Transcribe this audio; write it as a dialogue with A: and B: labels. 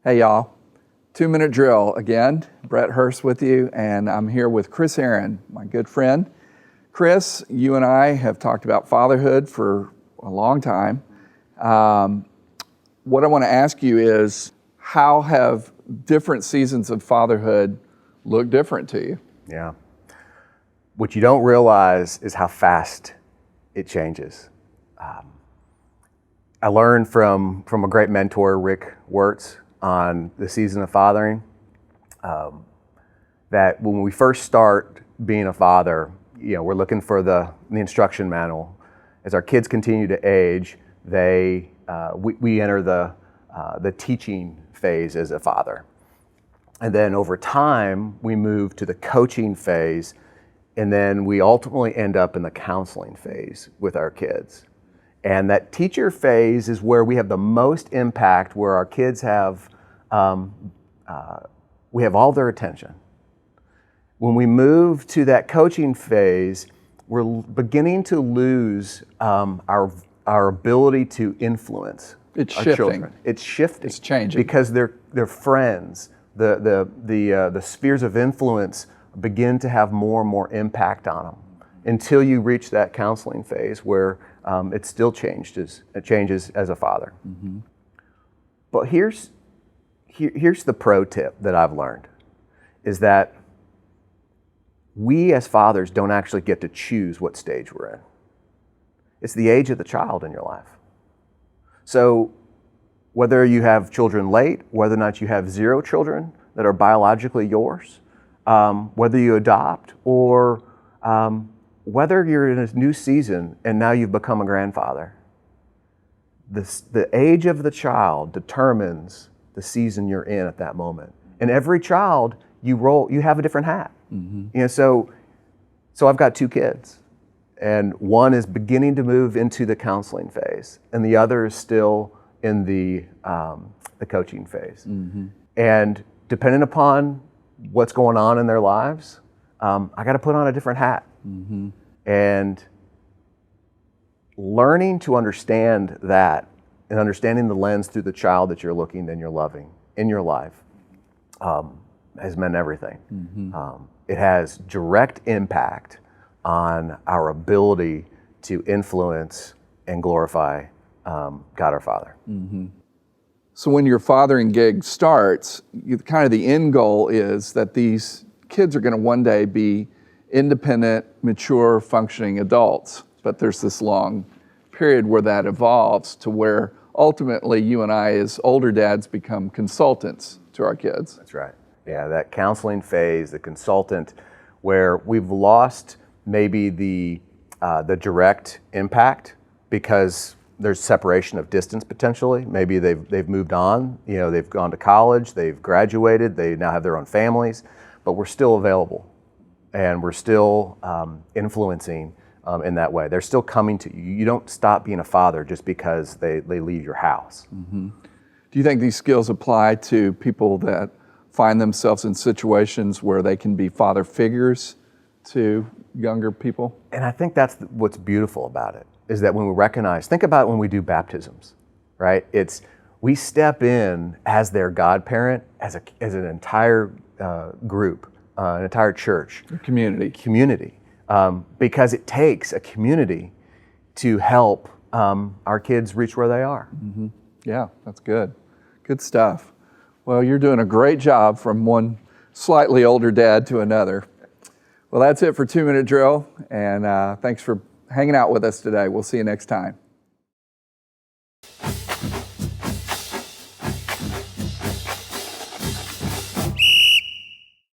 A: Hey y'all, 2-minute drill again. Brett Hurst with you, and I'm here with Chris Arend, my good friend. Chris, you and I have talked about fatherhood for a long time. What I want to ask you is, how have different seasons of fatherhood looked different to you?
B: Yeah. What you don't realize is how fast it changes. I learned from a great mentor, Rick Wirtz, on the season of fathering, that when we first start being a father, we're looking for the instruction manual. As our kids continue to age, we enter the teaching phase as a father. And then over time, we move to the coaching phase, and then we ultimately end up in the counseling phase with our kids. And that teacher phase is where we have the most impact, where our kids have, we have all their attention. When we move to that coaching phase, we're beginning to lose our ability to influence
A: It's
B: our
A: shifting.
B: children. It's shifting.
A: It's changing.
B: Because their friends, the spheres of influence begin to have more and more impact on them, until you reach that counseling phase where it still changes as a father. Mm-hmm. But here's the pro tip that I've learned, is that we as fathers don't actually get to choose what stage we're in. It's the age of the child in your life. So whether you have children late, whether or not you have 0 children that are biologically yours, whether you adopt, or whether you're in a new season and now you've become a grandfather, the age of the child determines the season you're in at that moment. And every child you have a different hat. Mm-hmm. So I've got 2 kids, and one is beginning to move into the counseling phase, and the other is still in the coaching phase. Mm-hmm. And depending upon what's going on in their lives, I got to put on a different hat. Mm-hmm. And learning to understand that, and understanding the lens through the child that you're looking and you're loving in your life, has meant everything. Mm-hmm. It has direct impact on our ability to influence and glorify God our Father.
A: Mm-hmm. So when your fathering gig starts, kind of the end goal is that these kids are going to one day be independent, mature, functioning adults. But there's this long period where that evolves to where ultimately you and I as older dads become consultants to our kids.
B: That's right. Yeah, that counseling phase, the consultant, where we've lost maybe the direct impact because there's separation of distance potentially. Maybe they've moved on, they've gone to college, they've graduated, they now have their own families, but we're still available, and we're still influencing in that way. They're still coming to you. You don't stop being a father just because they leave your house. Mm-hmm.
A: Do you think these skills apply to people that find themselves in situations where they can be father figures to younger people?
B: And I think that's what's beautiful about it, is that when we recognize, think about when we do baptisms, right? We step in as their godparent, as an entire group, an entire church. Community. Because it takes a community to help our kids reach where they are.
A: Mm-hmm. Yeah, that's good. Good stuff. Well, you're doing a great job from one slightly older dad to another. Well, that's it for 2-minute drill, and thanks for hanging out with us today. We'll see you next time.